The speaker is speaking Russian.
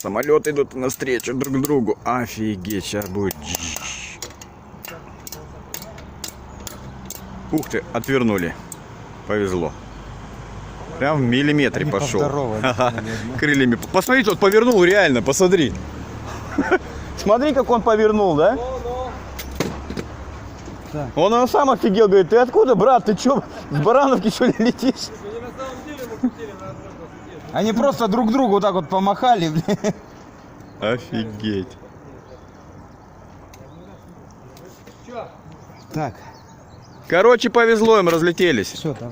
Самолеты идут навстречу друг другу. Офигеть, сейчас будет. Ух ты, отвернули. Повезло. Прям в миллиметре пошел. Крыльями. Посмотри, тот повернул реально, посмотри. Смотри, как он повернул, да? Он сам офигел, говорит, ты откуда, брат, ты что, с Барановки что ли летишь? Они просто друг другу вот так вот помахали. Офигеть. Так. Короче, повезло им, разлетелись. Все, давай.